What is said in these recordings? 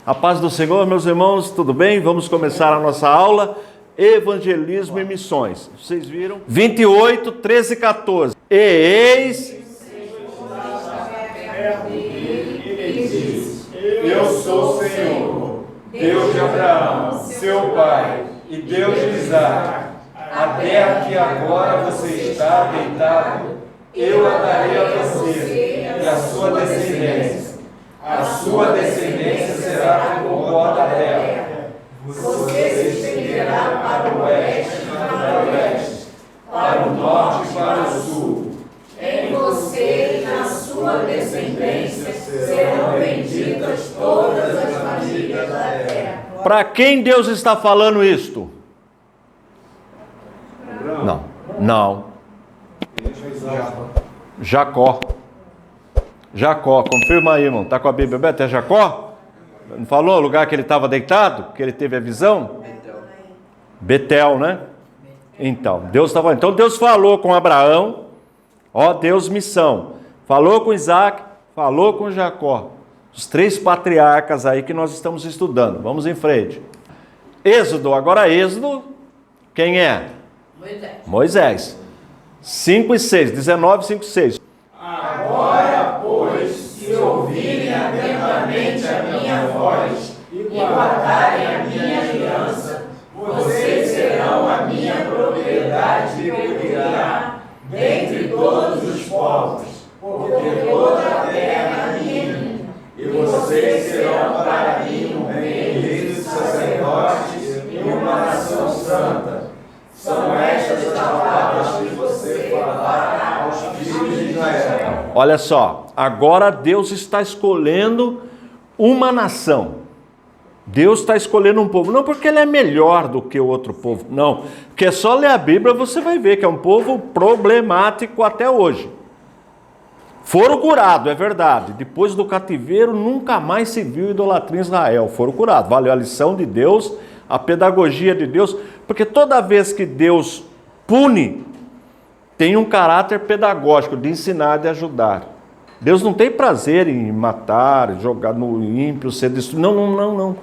A paz do Senhor, meus irmãos, tudo bem? Vamos começar a nossa aula, Evangelismo e Missões. Vocês viram? 28, 13 e 14. E eis... Ele diz: Eu sou o Senhor, Deus de Abraão, seu pai, e Deus de Isaac. A terra que agora você está deitado, eu a darei a você e a sua descendência. A sua descendência será como o pó da terra. Você se estenderá para o oeste e para o leste, para o norte e para o sul. Em você e na sua descendência serão benditas todas as famílias da terra. Para quem Deus está falando isto? Não. Jacó. Jacó, confirma aí, irmão. Está com a Bíblia aberta? É Jacó? Não falou o lugar que ele estava deitado? Que ele teve a visão? Betel, né? Então, Deus falou com Abraão. Ó Deus, missão. Falou com Isaac, falou com Jacó. Os 3 patriarcas aí que nós estamos estudando. Vamos em frente. Êxodo, agora Êxodo, quem é? Moisés. 5 e 6, 19, 5 e 6. Agora, pois, se ouvirem atentamente a minha voz e guardarem a minha aliança, vocês serão a minha propriedade peculiar dentre todos os povos, porque toda a terra é minha, e vocês serão para mim um reino de sacerdotes e uma nação santa. São estas as palavras que você falará aos filhos de Israel. Olha só, agora Deus está escolhendo uma nação. Deus está escolhendo um povo, não porque ele é melhor do que o outro povo, não, porque é só ler a Bíblia, você vai ver que é um povo problemático até hoje. Foram curados, é verdade, depois do cativeiro nunca mais se viu idolatria em Israel, foram curados, valeu a lição de Deus, a pedagogia de Deus, porque toda vez que Deus pune, tem um caráter pedagógico de ensinar e de ajudar. Deus não tem prazer em matar, jogar no ímpio, ser destruído. Não.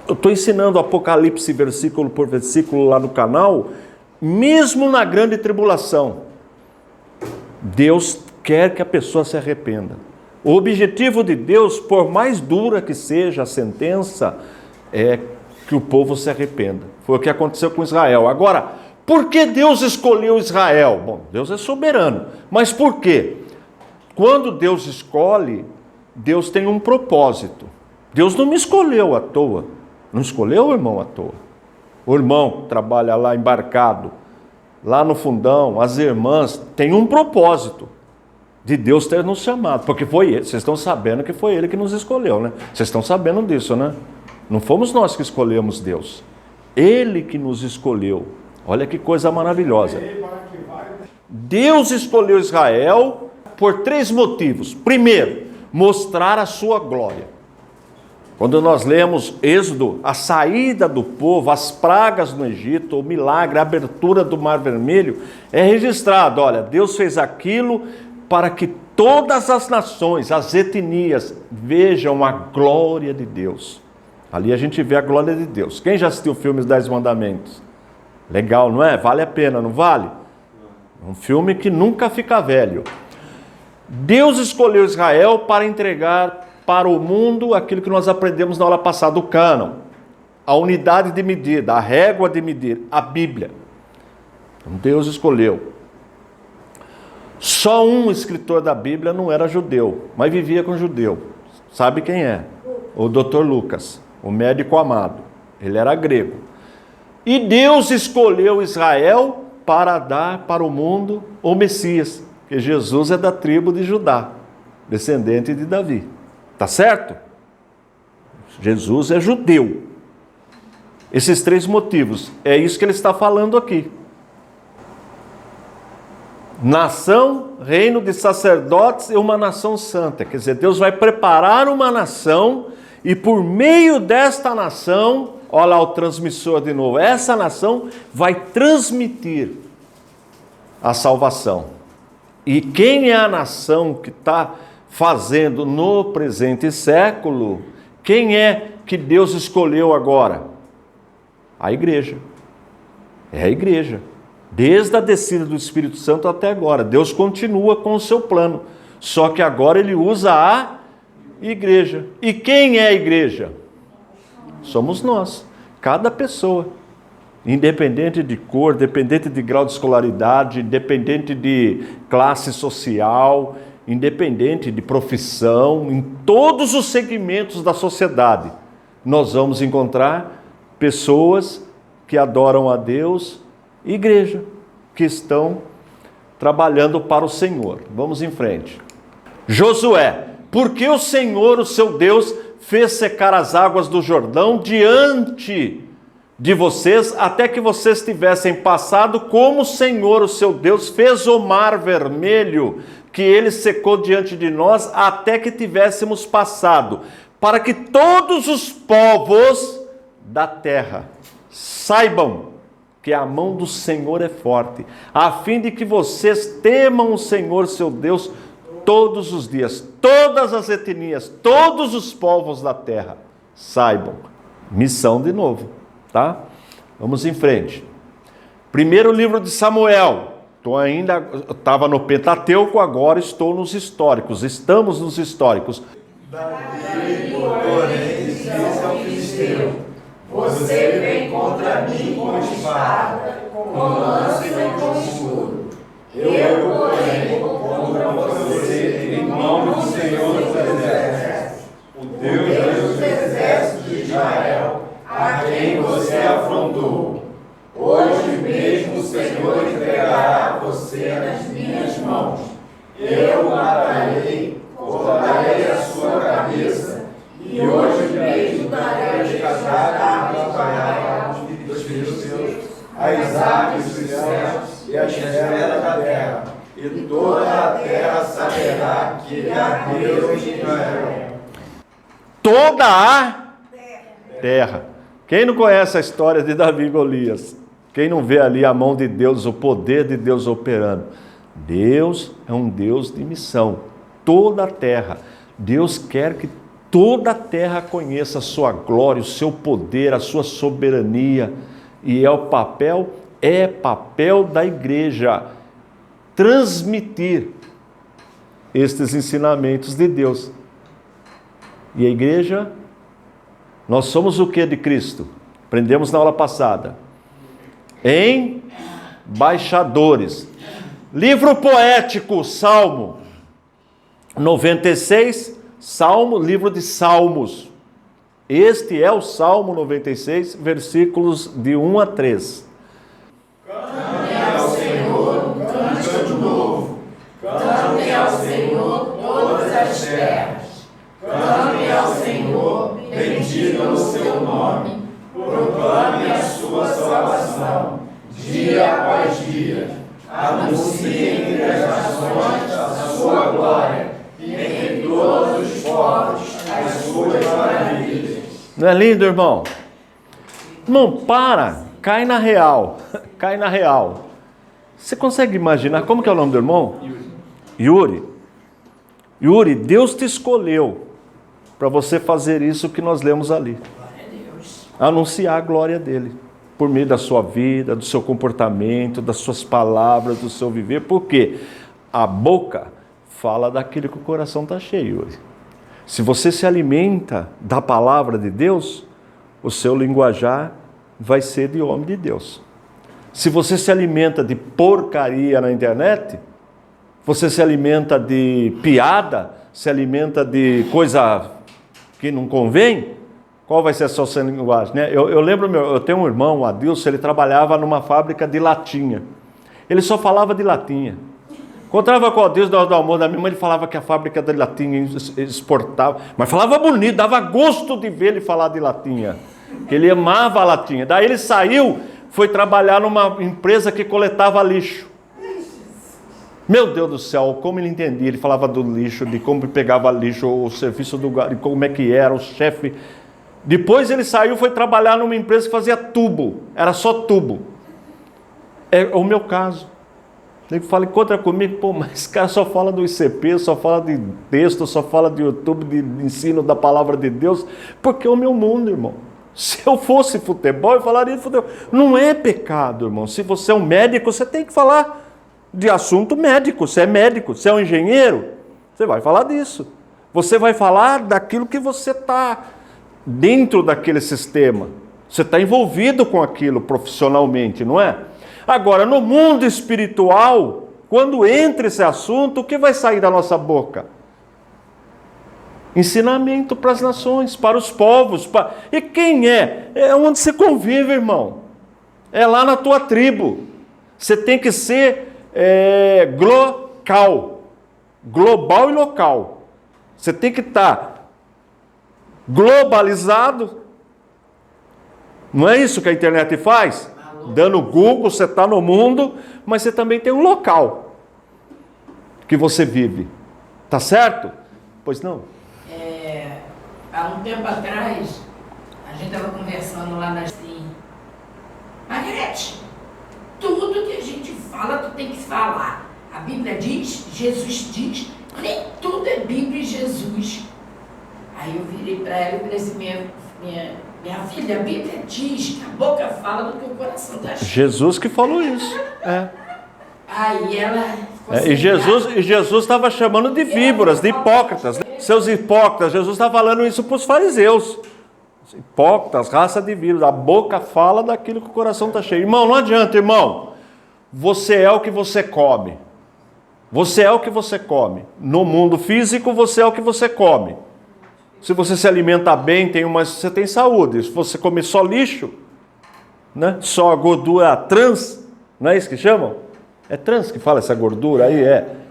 Eu estou ensinando Apocalipse versículo por versículo lá no canal, mesmo na grande tribulação. Deus quer que a pessoa se arrependa. O objetivo de Deus, por mais dura que seja a sentença, é que o povo se arrependa. Foi o que aconteceu com Israel. Agora, por que Deus escolheu Israel? Bom, Deus é soberano. Mas por quê? Quando Deus escolhe, Deus tem um propósito. Deus não me escolheu à toa. Não escolheu o irmão à toa. O irmão trabalha lá embarcado, lá no fundão, as irmãs, tem um propósito de Deus ter nos chamado. Porque foi ele, vocês estão sabendo que foi ele que nos escolheu, né? Vocês estão sabendo disso, né? Não fomos nós que escolhemos Deus. Ele que nos escolheu. Olha que coisa maravilhosa. Deus escolheu Israel por 3 motivos. Primeiro, mostrar a sua glória. Quando nós lemos Êxodo, a saída do povo, as pragas no Egito, o milagre, a abertura do Mar Vermelho, é registrado. Olha, Deus fez aquilo para que todas as nações, as etnias, vejam a glória de Deus. Ali a gente vê a glória de Deus. Quem já assistiu o filme Os 10 Mandamentos? Legal, não é? Vale a pena, não vale? Um filme que nunca fica velho. Deus escolheu Israel para entregar para o mundo aquilo que nós aprendemos na aula passada, o cânon. A unidade de medida, a régua de medir, a Bíblia. Então Deus escolheu. Só um escritor da Bíblia não era judeu, mas vivia com judeu. Sabe quem é? O Dr. Lucas, o médico amado. Ele era grego. E Deus escolheu Israel para dar para o mundo o Messias, que Jesus é da tribo de Judá, descendente de Davi. Tá certo? Jesus é judeu. Esses 3 motivos, é isso que ele está falando aqui. Nação, reino de sacerdotes e uma nação santa. Quer dizer, Deus vai preparar uma nação e por meio desta nação, olha lá o transmissor de novo, essa nação vai transmitir a salvação. E quem é a nação que está fazendo no presente século? Quem é que Deus escolheu agora? A igreja. É a igreja. Desde a descida do Espírito Santo até agora. Deus continua com o seu plano. Só que agora ele usa a igreja. E quem é a igreja? Somos nós. Cada pessoa. Independente de cor, independente de grau de escolaridade, independente de classe social, independente de profissão, em todos os segmentos da sociedade, nós vamos encontrar pessoas que adoram a Deus, igreja, que estão trabalhando para o Senhor. Vamos em frente. Josué, porque o Senhor, o seu Deus, fez secar as águas do Jordão diante de vocês, até que vocês tivessem passado, como o Senhor, o seu Deus, fez o mar vermelho, que ele secou diante de nós, até que tivéssemos passado, para que todos os povos da terra saibam que a mão do Senhor é forte, a fim de que vocês temam o Senhor, seu Deus, todos os dias, todas as etnias, todos os povos da terra saibam. Missão de novo. Tá? Vamos em frente. Primeiro livro de Samuel. Estava no Pentateuco, agora estou nos históricos. Estamos nos históricos. Davi, porém, disse ao filisteu: você vem contra mim com espada, com lança e com escudo. Eu, porém, vou contra você em nome do Senhor dos Exércitos, o Deus dos exércitos de Israel, a quem você afrontou. Hoje mesmo o Senhor entregará você nas minhas mãos. Eu o matarei, cortarei a sua cabeça, e hoje mesmo darei as casadas do Pai dos filisteus, as aves dos céus e as feras da terra, e toda a terra saberá que há Deus em Israel. Toda a terra. Quem não conhece a história de Davi e Golias? Quem não vê ali a mão de Deus, o poder de Deus operando? Deus é um Deus de missão. Toda a terra. Deus quer que toda a terra conheça a sua glória, o seu poder, a sua soberania. E é papel da igreja transmitir estes ensinamentos de Deus. E a igreja... Nós somos o que de Cristo? Aprendemos na aula passada. Embaixadores. Livro poético, Salmo 96, Salmo, livro de Salmos. Este é o Salmo 96, versículos de 1 a 3. Cante ao Senhor um cântico novo. Cante ao Senhor todas as terras. Cante ao Senhor, bendiga o seu nome, proclame a sua salvação, dia após dia, anuncie entre as nações a sua glória, e entre todos os povos as suas maravilhas. Não é lindo, irmão? Irmão, cai na real, cai na real. Você consegue imaginar, como que é o nome do irmão? Yuri. Yuri, Deus te escolheu para você fazer isso que nós lemos ali. Anunciar a glória dele, por meio da sua vida, do seu comportamento, das suas palavras, do seu viver. Por quê? A boca fala daquilo que o coração está cheio. Se você se alimenta da palavra de Deus, o seu linguajar vai ser de homem de Deus. Se você se alimenta de porcaria na internet, você se alimenta de piada, se alimenta de coisa que não convém, qual vai ser a sua linguagem? Né? Eu lembro, eu tenho um irmão, o Adilson, ele trabalhava numa fábrica de latinha. Ele só falava de latinha. Encontrava com o Adilson na hora do almoço da minha mãe, ele falava que a fábrica de latinha exportava, mas falava bonito, dava gosto de ver ele falar de latinha, que ele amava a latinha. Daí ele saiu, foi trabalhar numa empresa que coletava lixo. Meu Deus do céu, como ele entendia, ele falava do lixo, de como pegava lixo, o serviço do de como é que era, o chefe. Depois ele saiu, foi trabalhar numa empresa que fazia tubo, era só tubo. É o meu caso. Ele fala, encontra comigo, pô, mas esse cara só fala do ICP, só fala de texto, só fala de YouTube, de ensino da palavra de Deus, porque é o meu mundo, irmão. Se eu fosse futebol, eu falaria de futebol. Não é pecado, irmão. Se você é um médico, você tem que falar de assunto médico. Você é médico, você é um engenheiro, você vai falar disso. Você vai falar daquilo que você está dentro daquele sistema. Você está envolvido com aquilo profissionalmente, não é? Agora, no mundo espiritual, quando entra esse assunto, o que vai sair da nossa boca? Ensinamento para as nações, para os povos. E quem é? É onde você convive, irmão. É lá na tua tribo. Você tem que ser local. Global e local. Você tem que estar globalizado. Não é isso que a internet faz? Dando Google, você está no mundo, mas você também tem um local que você vive. Tá certo? Pois não. Há um tempo atrás, a gente estava conversando lá assim, Margarete, tudo que a gente fala, tu tem que falar. A Bíblia diz, Jesus diz, nem tudo é Bíblia e Jesus. Aí eu virei para ela e falei assim, minha filha, a Bíblia diz que a boca fala do que o coração está cheio. Jesus que falou isso. Aí ela... E Jesus estava chamando de víboras, de hipócritas. Seus hipócritas, Jesus está falando isso para os fariseus. Hipócritas, raça de víboras. A boca fala daquilo que o coração está cheio. Irmão, não adianta, irmão. Você é o que você come. Você é o que você come. No mundo físico, você é o que você come. Se você se alimenta bem, você tem saúde. Se você comer só lixo, né? Só a gordura trans, não é isso que chamam? É trans que fala essa gordura aí?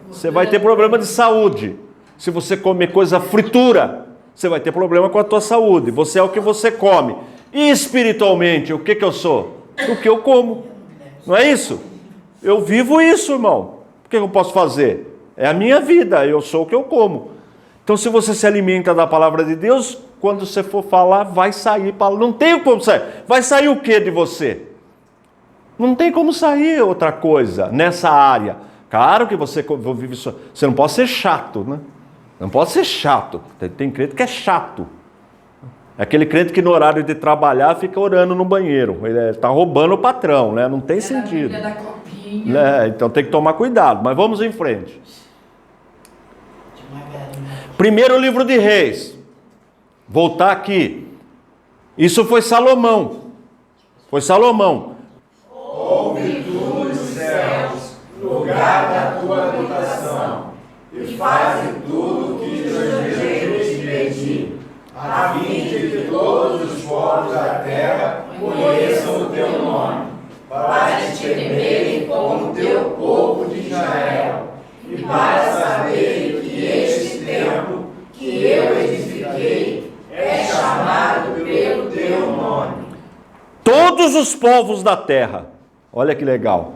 Você vai ter problema de saúde. Se você comer coisa fritura, você vai ter problema com a tua saúde. Você é o que você come. E espiritualmente, o que eu sou? O que eu como. Não é isso? Eu vivo isso, irmão. O que eu posso fazer? É a minha vida, eu sou o que eu como. Então, se você se alimenta da palavra de Deus, quando você for falar, vai sair. Não tem como sair. Vai sair o que de você? Não tem como sair outra coisa nessa área. Claro que você vive isso. Você não pode ser chato, né? Não pode ser chato. Tem crente que é chato. É aquele crente que no horário de trabalhar fica orando no banheiro. Ele está roubando o patrão, né? Não tem sentido. Da copinha. Então tem que tomar cuidado. Mas vamos em frente. Primeiro livro de Reis. Voltar aqui. Isso foi Salomão. Foi Salomão. Ouve tu dos céus, lugar da tua habitação, e faze tudo o que teus desejos te pedir, a fim de que todos os povos da terra conheçam o teu nome, para te temerem como o teu povo de Israel, e para saberem que este templo que eu edifiquei é chamado pelo teu nome. Todos os povos da terra. Olha que legal.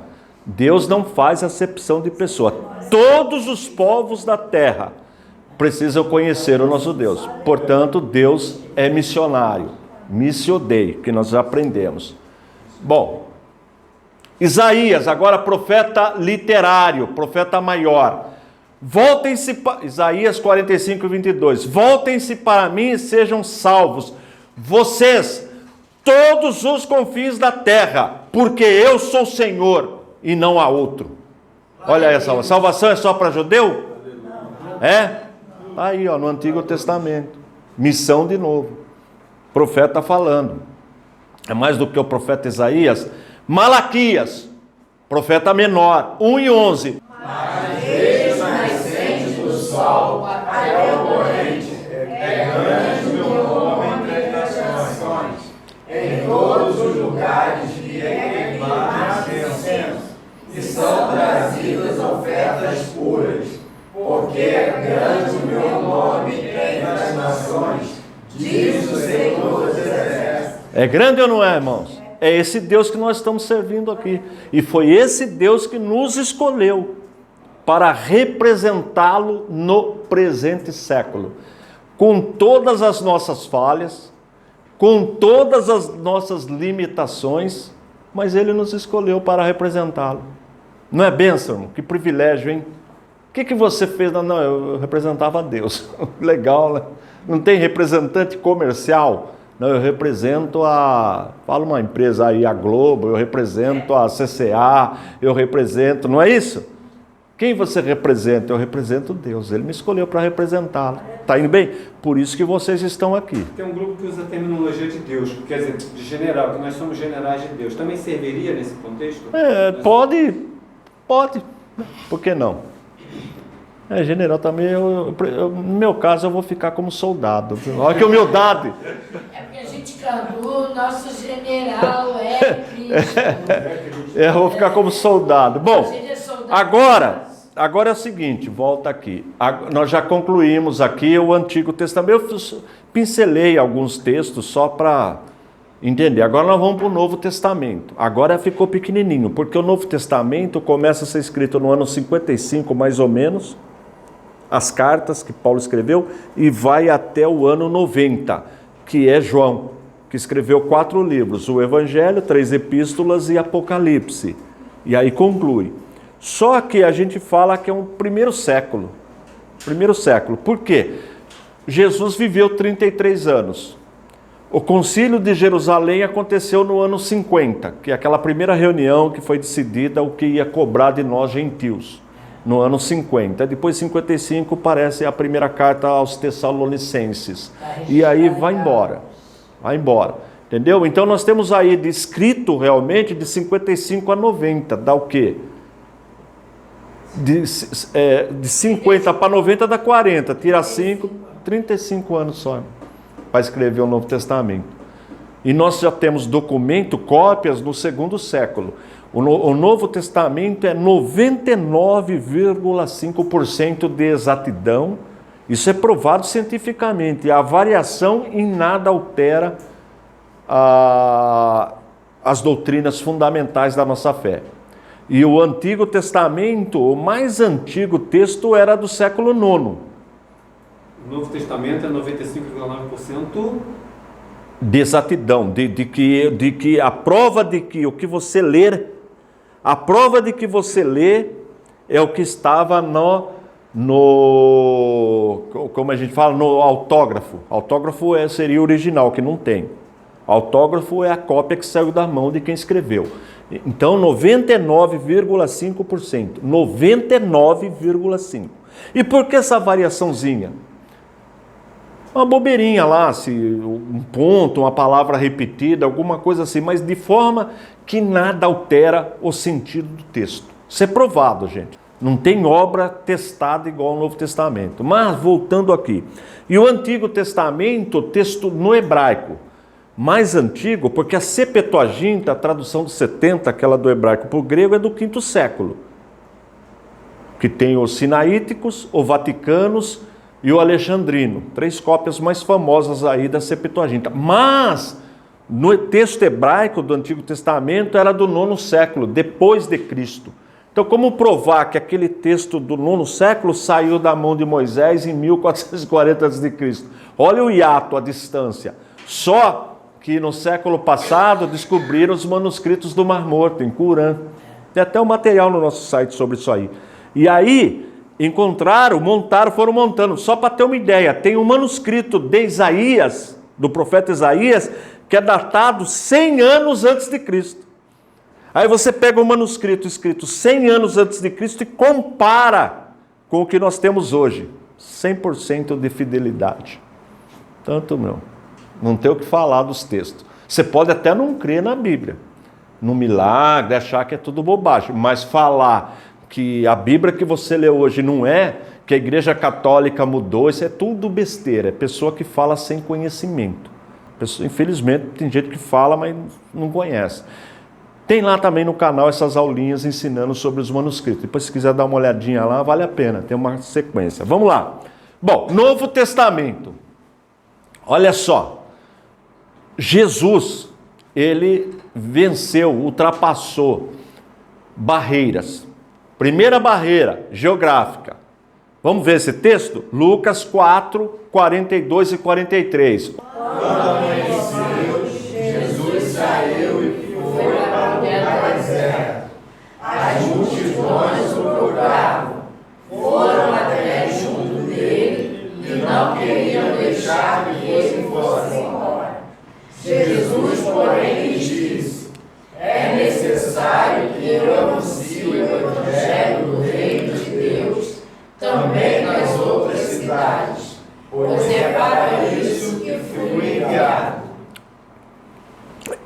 Deus não faz acepção de pessoa. Todos os povos da terra precisam conhecer o nosso Deus. Portanto, Deus é missionário. Missio Dei, que nós já aprendemos. Bom, Isaías, agora profeta literário, profeta maior. Voltem-se para... Isaías 45, 22. Voltem-se para mim e sejam salvos. Vocês... todos os confins da terra, porque eu sou o Senhor e não há outro. Olha aí a salvação. Salvação é só para judeu? É? Aí, ó, no Antigo Testamento. Missão de novo. O profeta falando. É mais do que o profeta Isaías. Malaquias, profeta menor, 1 e 11. Mas desde o nascente do sol até o poente, é grande o meu nome entre as nações. Em todos os lugares que é queimado incenso, e são trazidas ofertas puras, porque é grande o meu nome entre as nações, diz o Senhor dos Exércitos. É grande ou não é, irmãos? É esse Deus que nós estamos servindo aqui. E foi esse Deus que nos escolheu para representá-lo no presente século. Com todas as nossas falhas, com todas as nossas limitações, mas Ele nos escolheu para representá-lo. Não é bênção, irmão? Que privilégio, hein? O que você fez? Não, eu representava a Deus. Legal, né? Não tem representante comercial? Não, eu represento fala uma empresa aí, a Globo, eu represento a CCA, eu represento, não é isso? Quem você representa? Eu represento Deus, Ele me escolheu para representá-lo. Está indo bem? Por isso que vocês estão aqui. Tem um grupo que usa a terminologia de Deus, quer dizer, de general, que nós somos generais de Deus. Também serviria nesse contexto? Pode. Por que não? General também, no meu caso, eu vou ficar como soldado. Olha que humildade. É porque a gente cantou, nosso general é Cristo. Eu vou ficar como soldado. Bom, A gente é soldado. agora é o seguinte, volta aqui. Nós já concluímos aqui o Antigo Testamento. Eu pincelei alguns textos só para entender. Agora nós vamos para o Novo Testamento. Agora ficou pequenininho, porque o Novo Testamento começa a ser escrito no ano 55, mais ou menos, as cartas que Paulo escreveu, e vai até o ano 90, que é João, que escreveu 4 livros, o Evangelho, 3 epístolas e Apocalipse. E aí conclui. Só que a gente fala que é um primeiro século. Por quê? Jesus viveu 33 anos. O Concílio de Jerusalém aconteceu no ano 50, que é aquela primeira reunião que foi decidida o que ia cobrar de nós gentios. No ano 50. Depois, 55, parece a primeira carta aos Tessalonicenses. E aí vai embora. Entendeu? Então nós temos aí descrito realmente de 55 a 90. Dá o quê? De 50 para 90 dá 40. Tira 5, 35 anos só para escrever o Novo Testamento. E nós já temos documento, cópias no 2º século. O Novo Testamento é 99,5% de exatidão. Isso é provado cientificamente. A variação em nada altera as doutrinas fundamentais da nossa fé. E o Antigo Testamento, o mais antigo texto era do século IX. O Novo Testamento é 95,9% de exatidão, de que a prova de que o que você ler, a prova de que você lê é o que estava como a gente fala, no autógrafo. Autógrafo seria o original, que não tem. Autógrafo é a cópia que saiu da mão de quem escreveu. Então, 99,5%. 99,5%. E por que essa variaçãozinha? Uma bobeirinha lá, um ponto, uma palavra repetida, alguma coisa assim, mas de forma que nada altera o sentido do texto. Isso é provado, gente. Não tem obra testada igual ao Novo Testamento. Mas, voltando aqui. E o Antigo Testamento, texto no hebraico, mais antigo, porque a Septuaginta, a tradução dos 70, aquela do hebraico para o grego, é do 5º século. Que tem os sinaíticos, os vaticanos e o alexandrino. 3 cópias mais famosas aí da Septuaginta. Mas, no texto hebraico do Antigo Testamento, era do 9º século, depois de Cristo. Então, como provar que aquele texto do 9º século saiu da mão de Moisés em 1440 a.C.? Olha o hiato, a distância. Só que no século passado descobriram os manuscritos do Mar Morto, em Qumran. Tem até um material no nosso site sobre isso aí. E aí, foram montando. Só para ter uma ideia, tem um manuscrito de Isaías, do profeta Isaías, que é datado 100 anos antes de Cristo. Aí você pega um manuscrito escrito 100 anos antes de Cristo e compara com o que nós temos hoje. 100% de fidelidade. Tanto não tem o que falar dos textos. Você pode até não crer na Bíblia, no milagre, achar que é tudo bobagem, mas falar que a Bíblia que você lê hoje não é, que a Igreja Católica mudou, isso é tudo besteira, é pessoa que fala sem conhecimento. Infelizmente tem gente que fala, mas não conhece. Tem lá também no canal essas aulinhas ensinando sobre os manuscritos. Depois, se quiser dar uma olhadinha lá, vale a pena, tem uma sequência. Vamos lá. Bom, Novo Testamento. Olha só. Jesus, ele venceu, ultrapassou barreiras. Primeira barreira, geográfica. Vamos ver esse texto? Lucas 4, 42 e 43. Quando amanheceu, Jesus saiu e foi para o deserto. As multidões multidões o procuravam. Foram até junto dele e não queriam deixar que ele fosse embora. Jesus, porém, lhes disse: é necessário que eu anuncie o evangelho do reino de Deus também nas outras cidades, pois é para isso que fui enviado.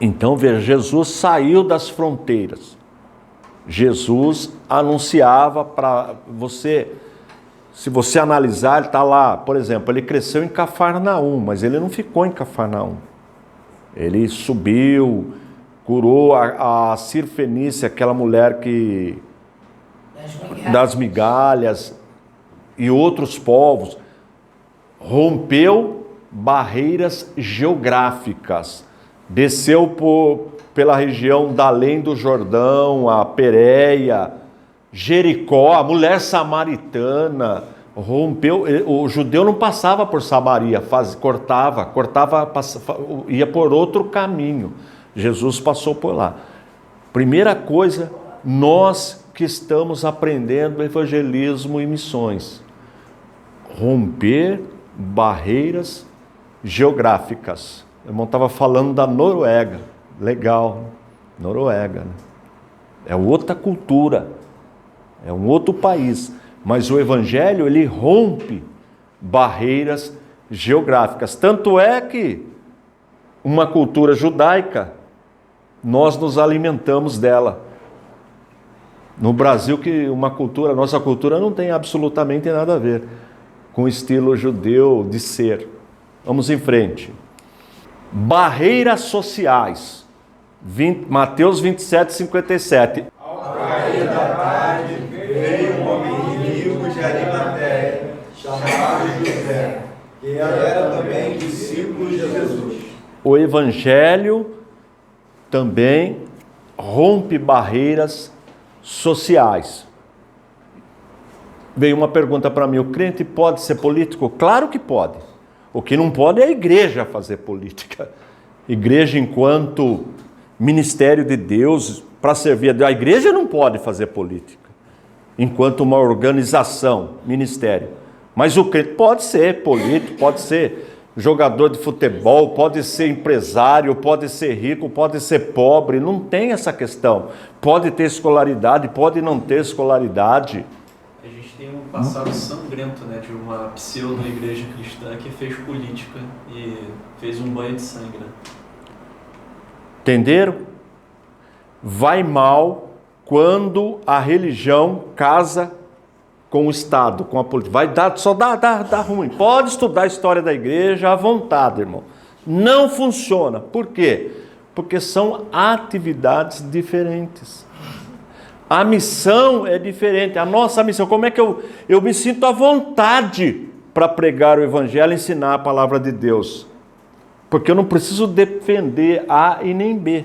Então, veja, Jesus saiu das fronteiras. Jesus anunciava para você, se você analisar, ele está lá, por exemplo, ele cresceu em Cafarnaum, mas ele não ficou em Cafarnaum. Ele subiu, curou a Cirfenícia, aquela mulher que das migalhas, e outros povos, rompeu barreiras geográficas, desceu pela região da além do Jordão, a Pérea, Jericó, a mulher samaritana, rompeu. O judeu não passava por Samaria, cortava, ia por outro caminho. Jesus passou por lá. Primeira coisa, nós que estamos aprendendo evangelismo e missões, romper barreiras geográficas. O irmão estava falando da Noruega, legal, Noruega, né? É outra cultura, é um outro país, mas o evangelho, ele rompe barreiras geográficas. Tanto é que uma cultura judaica, nós nos alimentamos dela. No Brasil, que nossa cultura não tem absolutamente nada a ver com o estilo judeu de ser. Vamos em frente. Barreiras sociais. Mateus 27, 57. Ao cair da tarde, veio um homem rico de Arimateia, chamado José, que era também discípulo de Jesus. O evangelho também rompe barreiras sociais. Veio uma pergunta para mim: o crente pode ser político? Claro que pode. O que não pode é a igreja fazer política. Igreja enquanto ministério de Deus para servir a Deus. A igreja não pode fazer política enquanto uma organização, ministério. Mas o crente pode ser político, pode ser jogador de futebol, pode ser empresário, pode ser rico, pode ser pobre, não tem essa questão. Pode ter escolaridade, pode não ter escolaridade. A gente tem um passado sangrento, né, de uma pseudo-igreja cristã que fez política e fez um banho de sangue, né? Entenderam? Vai mal quando a religião casa com o Estado, com a política. Só dá ruim. Pode estudar a história da igreja à vontade, irmão. Não funciona. Por quê? Porque são atividades diferentes. A missão é diferente. A nossa missão, como é que eu me sinto à vontade para pregar o evangelho e ensinar a palavra de Deus? Porque eu não preciso defender A e nem B.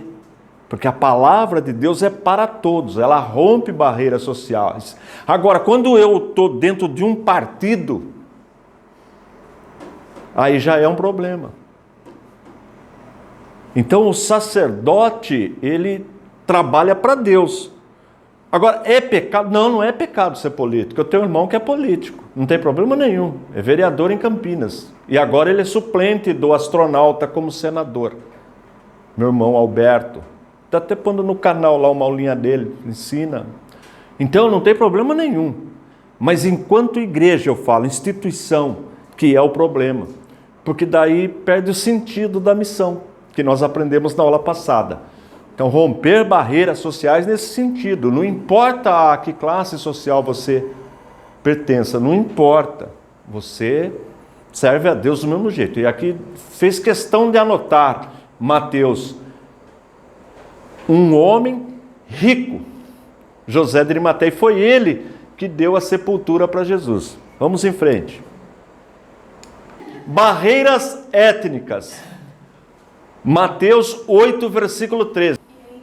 Porque a palavra de Deus é para todos, ela rompe barreiras sociais. Agora, quando eu estou dentro de um partido, aí já é um problema. Então o sacerdote, ele trabalha para Deus. Agora, é pecado? Não, não é pecado ser político. Eu tenho um irmão que é político, não tem problema nenhum. É vereador em Campinas. E agora ele é suplente do astronauta como senador. Meu irmão Alberto. Está até pondo no canal lá uma aulinha dele, ensina. Então não tem problema nenhum. Mas enquanto igreja, eu falo, instituição, que é o problema. Porque daí perde o sentido da missão, que nós aprendemos na aula passada. Então romper barreiras sociais nesse sentido. Não importa a que classe social você pertença, não importa. Você serve a Deus do mesmo jeito. E aqui fez questão de anotar, Mateus, um homem rico, José de Arimateia, foi ele que deu a sepultura para Jesus. Vamos em frente. Barreiras étnicas. Mateus 8, versículo 13.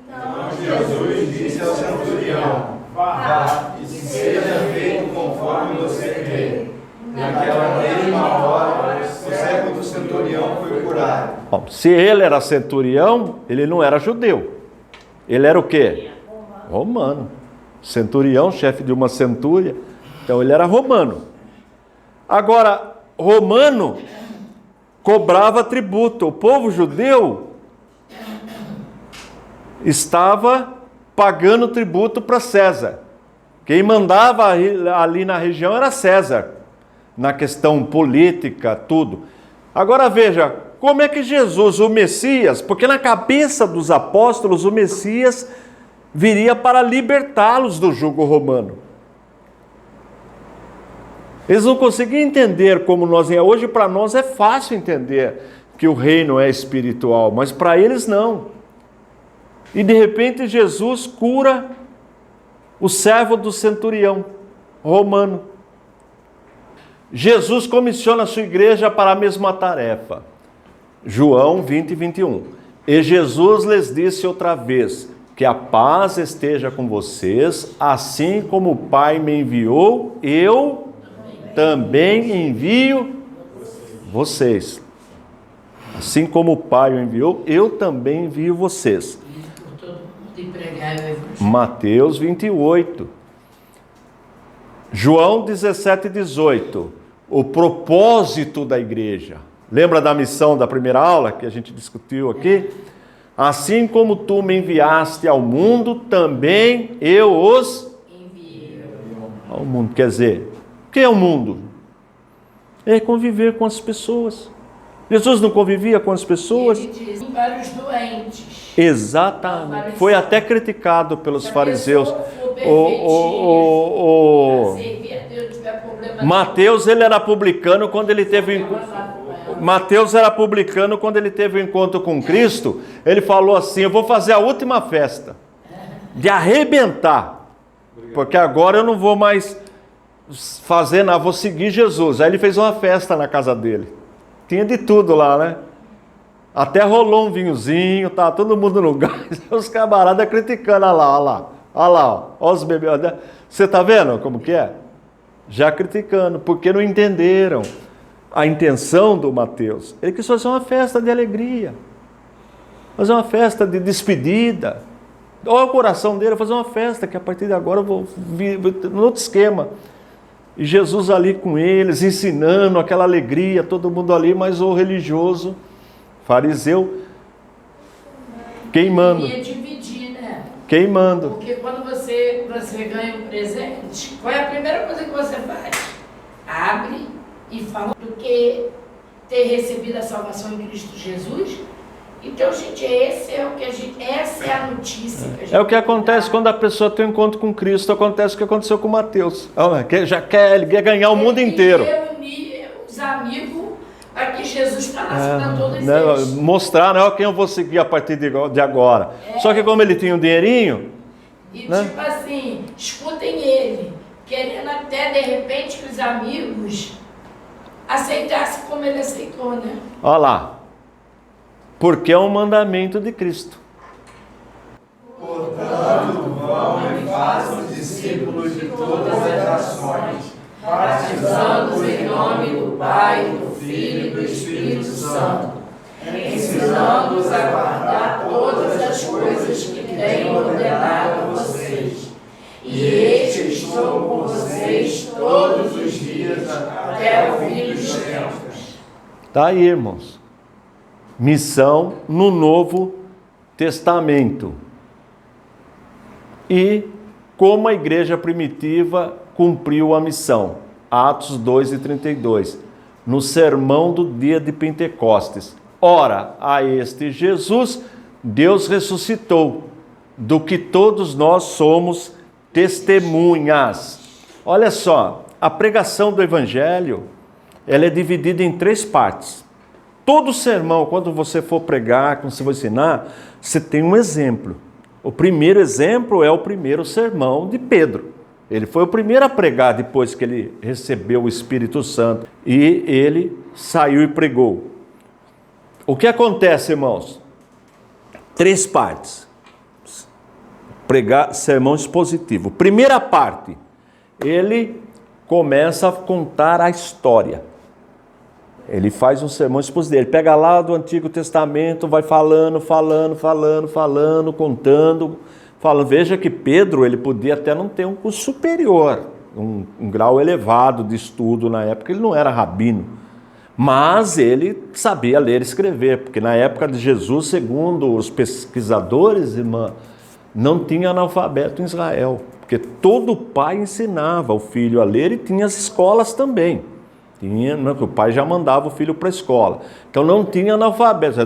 Então Jesus disse ao centurião: vá, e seja feito conforme você crê. Naquela mesma hora, o servo do centurião foi curado. Bom, se ele era centurião, ele não era judeu. Ele era o quê? Romano. centurião, chefe de uma centúria, então ele era romano. Agora, romano cobrava tributo, o povo judeu estava pagando tributo para César. Quem mandava ali na região era César, na questão política, tudo. Agora veja, como é que Jesus, o Messias, porque na cabeça dos apóstolos o Messias viria para libertá-los do jugo romano. Eles não conseguiam entender como nós, hoje para nós é fácil entender que o reino é espiritual, mas para eles não. E de repente Jesus cura o servo do centurião romano. Jesus comissiona a sua igreja para a mesma tarefa. João 20, 21. E Jesus lhes disse outra vez, que a paz esteja com vocês, assim como o Pai me enviou, eu também envio vocês. Assim como o Pai o enviou, eu também envio vocês. Mateus 28. João 17, 18. O propósito da igreja. Lembra da missão da primeira aula que a gente discutiu aqui? Assim como tu me enviaste ao mundo, também eu os envio ao mundo. Quer dizer, o que é o mundo? É conviver com as pessoas. Jesus não convivia com as pessoas? Ele diz para os doentes. Exatamente. Foi até criticado pelos fariseus. Mateus, ele era publicano quando ele teve Mateus era publicano quando ele teve um encontro com Cristo. Ele falou assim: eu vou fazer a última festa de arrebentar, porque agora eu não vou mais fazer nada, vou seguir Jesus. Aí ele fez uma festa na casa dele. Tinha de tudo lá, né? Até rolou um vinhozinho, tá todo mundo no gás. Os camaradas criticando, olha lá, ó os bebês. Você tá vendo como que é? Já criticando, porque não entenderam a intenção do Mateus. Ele quis fazer uma festa de alegria, fazer uma festa de despedida. Olha o coração dele, fazer uma festa, que a partir de agora eu vou vir no outro esquema. E Jesus ali com eles, ensinando aquela alegria, todo mundo ali, mas o religioso, fariseu, queimando. Ia dividir, né? Queimando. Porque quando você ganha um presente, qual é a primeira coisa que você faz? Abre e fala do que ter recebido a salvação em Cristo Jesus. Então, gente, essa é a notícia que a gente É o que acontece quando a pessoa tem um encontro com Cristo. Acontece o que aconteceu com Mateus. Ele quer ganhar o mundo inteiro. Reunir os amigos para que Jesus falasse para todos eles. Mostrar, né, quem eu vou seguir a partir de agora. Só que como ele tinha um dinheirinho... E né? tipo assim, escutem ele, querendo até de repente que os amigos aceitassem como ele aceitou, né? Olha lá. Porque é um mandamento de Cristo. Portanto, vão e façam discípulos de todas as nações, batizando-os em nome do Pai, do Filho e do Espírito Santo, ensinando-os a guardar todas as coisas que tenho ordenado a vocês. E eis que estou com vocês todos os dias até o fim dos tempos. Tá aí, irmãos. Missão no Novo Testamento. E como a igreja primitiva cumpriu a missão. Atos 2:32. No sermão do dia de Pentecostes. Ora, a este Jesus, Deus ressuscitou, do que todos nós somos testemunhas. Olha só, a pregação do Evangelho, ela é dividida em 3 partes. Todo sermão, quando você for pregar, quando você for ensinar, você tem um exemplo. O primeiro exemplo é o primeiro sermão de Pedro. Ele foi o primeiro a pregar depois que ele recebeu o Espírito Santo. E ele saiu e pregou. O que acontece, irmãos? 3 partes. Pregar, sermão expositivo. Primeira parte, ele começa a contar a história. Ele faz um sermão expositivo. Ele pega lá do Antigo Testamento, vai falando, contando, Fala, veja que Pedro, ele podia até não ter um curso superior, um grau elevado de estudo na época, ele não era rabino, mas ele sabia ler e escrever, porque na época de Jesus, segundo os pesquisadores, irmã, não tinha analfabeto em Israel, porque todo pai ensinava o filho a ler e tinha as escolas também. O pai já mandava o filho para a escola. Então não tinha analfabeto.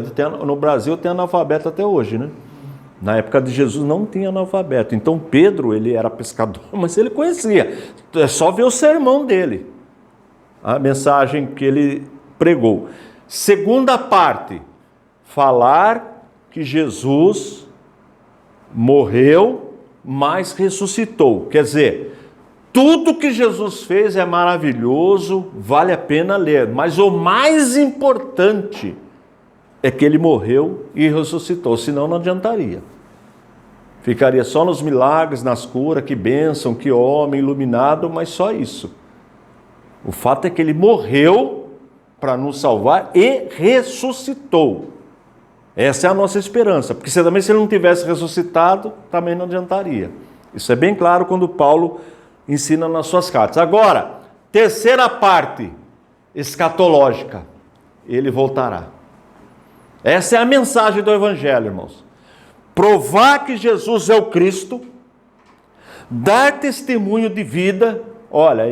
No Brasil tem analfabeto até hoje, né? Na época de Jesus não tinha analfabeto. Então Pedro, ele era pescador, mas ele conhecia. É só ver o sermão dele, a mensagem que ele pregou. Segunda parte, falar que Jesus morreu, mas ressuscitou. Quer dizer, tudo que Jesus fez é maravilhoso, vale a pena ler, mas o mais importante é que ele morreu e ressuscitou, senão não adiantaria. Ficaria só nos milagres, nas curas, que bênção, que homem iluminado, mas só isso. O fato é que ele morreu para nos salvar e ressuscitou. Essa é a nossa esperança, porque se ele não tivesse ressuscitado, também não adiantaria. Isso é bem claro quando Paulo ensina nas suas cartas. Agora, terceira parte, escatológica, ele voltará. Essa é a mensagem do Evangelho, irmãos. Provar que Jesus é o Cristo, dar testemunho de vida. Olha,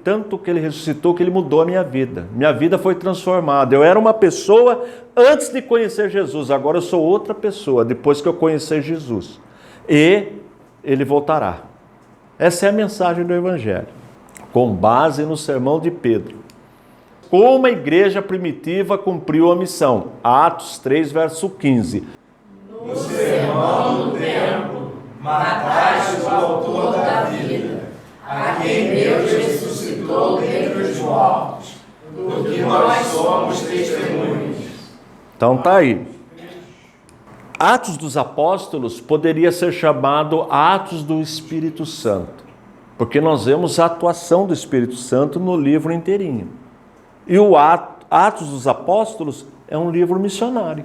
tanto que ele ressuscitou que ele mudou a minha vida. Minha vida foi transformada. Eu era uma pessoa antes de conhecer Jesus, agora eu sou outra pessoa depois que eu conhecer Jesus. E ele voltará. Essa é a mensagem do Evangelho, com base no sermão de Pedro. Como a igreja primitiva cumpriu a missão. Atos 3, verso 15. No sermão do templo, mataste o autor da vida, a quem Deus ressuscitou dentre os mortos, do que nós somos testemunhas. Então tá aí. Atos dos Apóstolos poderia ser chamado Atos do Espírito Santo, porque nós vemos a atuação do Espírito Santo no livro inteirinho. E o Atos dos Apóstolos é um livro missionário,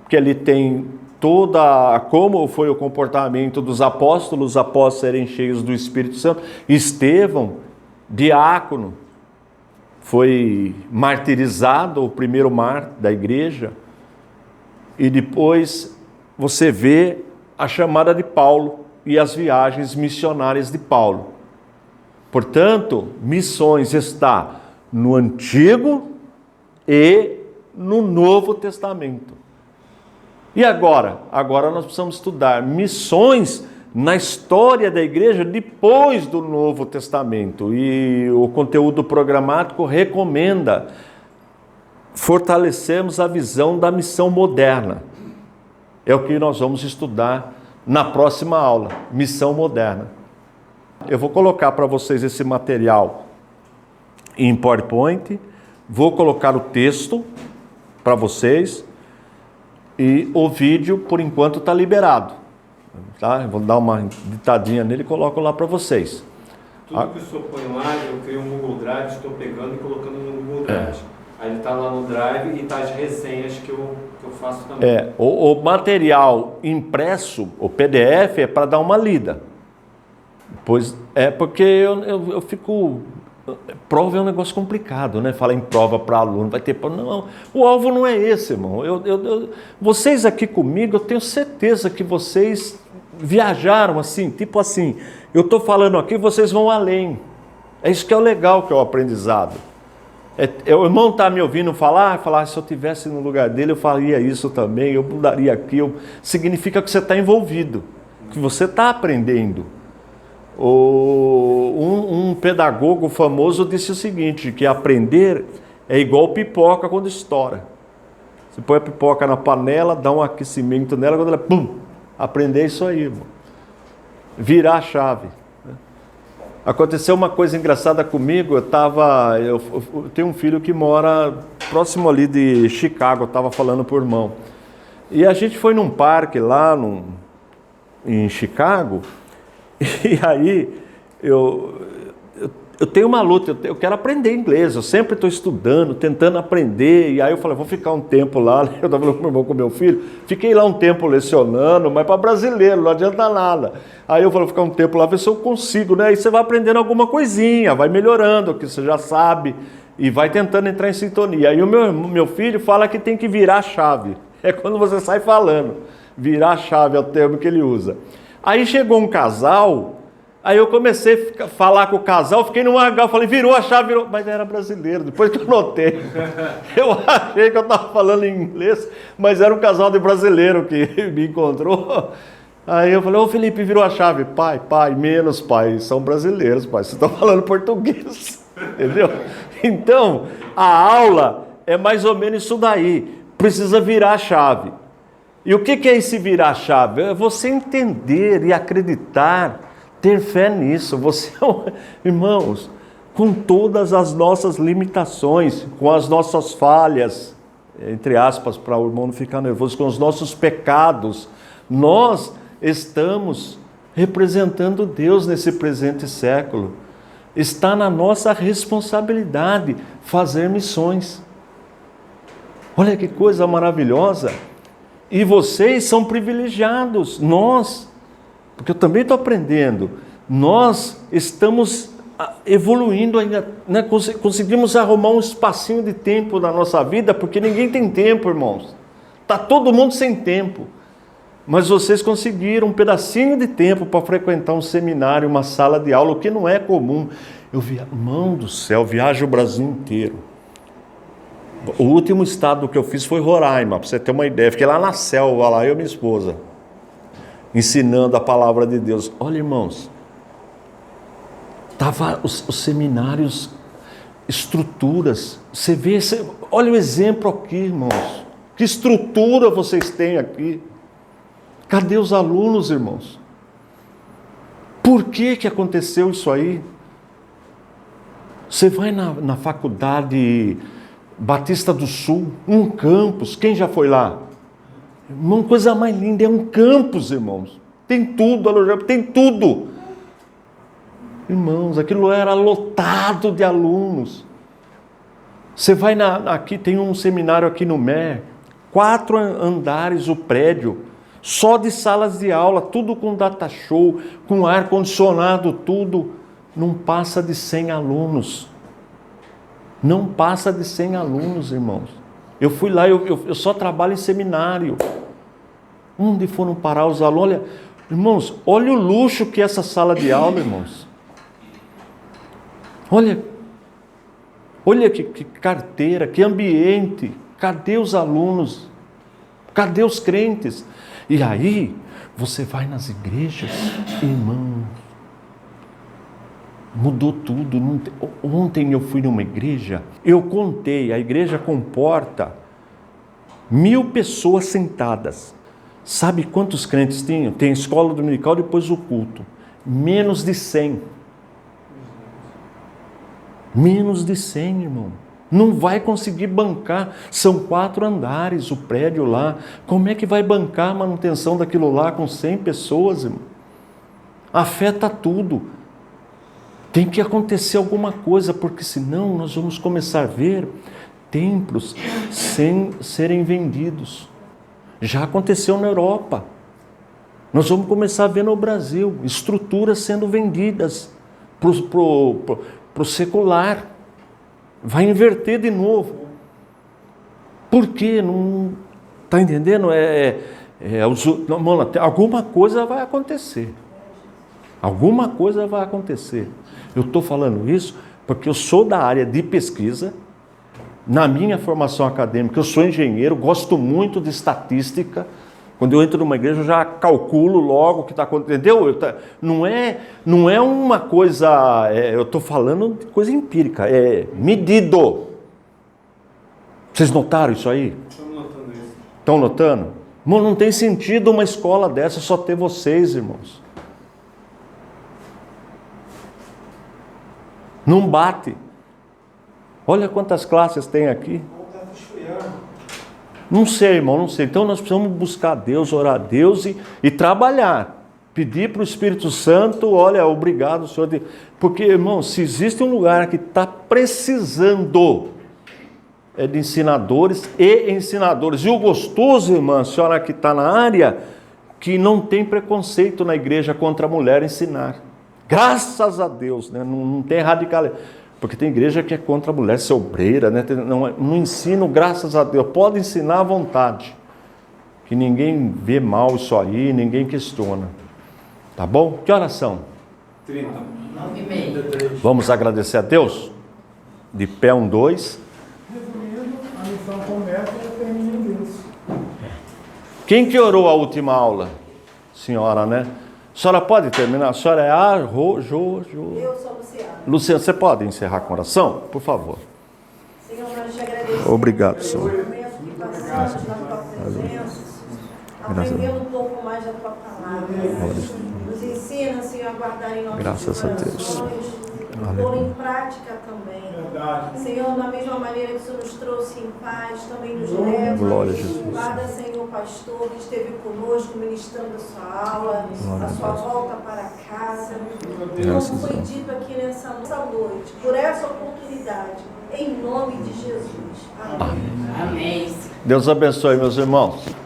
porque ele tem como foi o comportamento dos apóstolos após serem cheios do Espírito Santo. Estevão, diácono, foi martirizado, o primeiro mártir da igreja, e depois você vê a chamada de Paulo e as viagens missionárias de Paulo. Portanto, missões está no Antigo e no Novo Testamento. E agora? Agora nós precisamos estudar missões na história da igreja depois do Novo Testamento. E o conteúdo programático recomenda fortalecermos a visão da missão moderna. É o que nós vamos estudar na próxima aula, missão moderna. Eu vou colocar para vocês esse material em PowerPoint, vou colocar o texto para vocês e o vídeo, por enquanto, está liberado. Tá? Eu vou dar uma ditadinha nele e coloco lá para vocês. Tudo que o senhor põe lá, eu crio um Google Drive, estou pegando e colocando no Google Drive. Aí ele está lá no Drive e está as resenhas que eu faço também. O material impresso, o PDF, é para dar uma lida. Pois é porque eu fico... Prova é um negócio complicado, né? Fala em prova para aluno, vai ter... Não, o alvo não é esse, irmão. Vocês aqui comigo, eu tenho certeza que vocês viajaram assim, tipo assim, eu estou falando aqui, vocês vão além. É isso que é o legal, que é o aprendizado. O irmão está me ouvindo falar, se eu estivesse no lugar dele, eu faria isso também, eu mudaria aquilo. Significa que você está envolvido, que você está aprendendo. Um pedagogo famoso disse o seguinte, que aprender é igual pipoca quando estoura. Você põe a pipoca na panela, dá um aquecimento nela, quando ela, pum, aprender isso aí, irmão. Virar a chave. Aconteceu uma coisa engraçada comigo, eu tenho um filho que mora próximo ali de Chicago, eu estava falando por irmão. E a gente foi num parque lá em Chicago, e aí eu tenho uma luta, eu quero aprender inglês, eu sempre estou estudando, tentando aprender, e aí eu falei, vou ficar um tempo lá, eu estava falando com meu irmão, com meu filho, fiquei lá um tempo lecionando, mas para brasileiro, não adianta nada. Aí eu falei, vou ficar um tempo lá, ver se eu consigo, né? Aí você vai aprendendo alguma coisinha, vai melhorando, o que você já sabe, e vai tentando entrar em sintonia. Aí o meu filho fala que tem que virar a chave, é quando você sai falando, virar a chave é o termo que ele usa. Aí chegou um casal. Aí eu comecei a falar com o casal, fiquei num H, falei, virou a chave, virou. Mas era brasileiro, depois que eu notei. Eu achei que eu estava falando em inglês, mas era um casal de brasileiro que me encontrou. Aí eu falei, ô Felipe, virou a chave. Pai, menos pai, são brasileiros, pai, vocês estão falando português. Entendeu? Então, a aula é mais ou menos isso daí, precisa virar a chave. E o que é esse virar a chave? É você entender e acreditar, ter fé nisso. Você, irmãos, com todas as nossas limitações, com as nossas falhas, entre aspas, para o irmão não ficar nervoso, com os nossos pecados, nós estamos representando Deus nesse presente século. Está na nossa responsabilidade fazer missões. Olha que coisa maravilhosa. E vocês são privilegiados, nós, porque eu também estou aprendendo, nós estamos evoluindo ainda, né? Conseguimos arrumar um espacinho de tempo na nossa vida, porque ninguém tem tempo, irmãos. Está todo mundo sem tempo. Mas vocês conseguiram um pedacinho de tempo para frequentar um seminário, uma sala de aula, o que não é comum. Irmão do céu, viajo o Brasil inteiro. O último estado que eu fiz foi Roraima, para você ter uma ideia. Fiquei lá na selva, lá eu e minha esposa, ensinando a palavra de Deus. Olha, irmãos, tava os seminários, estruturas. Você vê, olha o exemplo aqui, irmãos. Que estrutura vocês têm aqui. Cadê os alunos, irmãos? Por que aconteceu isso aí? Você vai na faculdade Batista do Sul, um campus, quem já foi lá? Uma coisa mais linda, é um campus, irmãos. Tem tudo, alojamento, tem tudo. Irmãos, aquilo era lotado de alunos. Você vai aqui, tem um seminário aqui no MER, 4 andares o prédio, só de salas de aula, tudo com data show, com ar-condicionado, tudo. Não passa de 100 alunos. Não passa de 100 alunos, irmãos. Eu fui lá, eu só trabalho em seminário. Onde foram parar os alunos? Olha, irmãos, olha o luxo que é essa sala de aula, irmãos. Olha que carteira, que ambiente. Cadê os alunos? Cadê os crentes? E aí, você vai nas igrejas, irmãos, mudou tudo. Ontem eu fui numa igreja, eu contei, a igreja comporta 1000 pessoas sentadas. Sabe quantos crentes tinham? Tem escola dominical, depois o culto. Menos de 100. Menos de 100, irmão. Não vai conseguir bancar. São 4 andares o prédio lá. Como é que vai bancar a manutenção daquilo lá com 100 pessoas, irmão? Afeta tudo. Tem que acontecer alguma coisa, porque senão nós vamos começar a ver templos sem serem vendidos. Já aconteceu na Europa. Nós vamos começar a ver no Brasil estruturas sendo vendidas para o secular. Vai inverter de novo. Por quê? Não está entendendo? Alguma coisa vai acontecer. Alguma coisa vai acontecer. Eu estou falando isso porque eu sou da área de pesquisa. Na minha formação acadêmica, eu sou engenheiro, gosto muito de estatística. Quando eu entro numa igreja, eu já calculo logo o que está acontecendo. Entendeu? Não é uma coisa... eu estou falando de coisa empírica. É medido. Vocês notaram isso aí? Estamos notando isso. Estão notando? Irmão, não tem sentido uma escola dessa só ter vocês, irmãos. Não bate. Olha quantas classes tem aqui. Não sei, irmão, não sei. Então nós precisamos buscar Deus, orar a Deus e trabalhar. Pedir para o Espírito Santo, olha, obrigado, Senhor. Porque, irmão, se existe um lugar que está precisando, é de ensinadores e ensinadores. E o gostoso, irmã, a senhora que está na área, que não tem preconceito na igreja contra a mulher ensinar. Graças a Deus, né? Não tem radicalidade. Porque tem igreja que é contra a mulher ser obreira, né? Não ensino, graças a Deus. Pode ensinar à vontade. Que ninguém vê mal isso aí, ninguém questiona. Tá bom? Que horas são? 30. 9h30. Vamos agradecer a Deus? De pé, 1, 2. Resumindo, a missão começa e termina em Deus. Quem que orou a última aula? Senhora, né? A senhora pode terminar? A senhora é Eu sou Luciana. Luciana, você pode encerrar com oração? Por favor. Senhor, nós te agradecemos. Obrigado, Senhor. Pelo momento que passamos na tua presença, aprendendo um pouco mais da tua palavra. Nos ensina, Senhor, a guardar em nossos Graças a Deus. corações, pôr em prática também. Verdade. Senhor, da mesma maneira que o Senhor nos trouxe em paz, também nos leva. Glória a Jesus. Guarda, Senhor, o pastor que esteve conosco ministrando a sua aula, a sua volta para casa. Como foi dito aqui nessa noite, por essa oportunidade, em nome de Jesus. Amém. Amém. Deus abençoe, meus irmãos.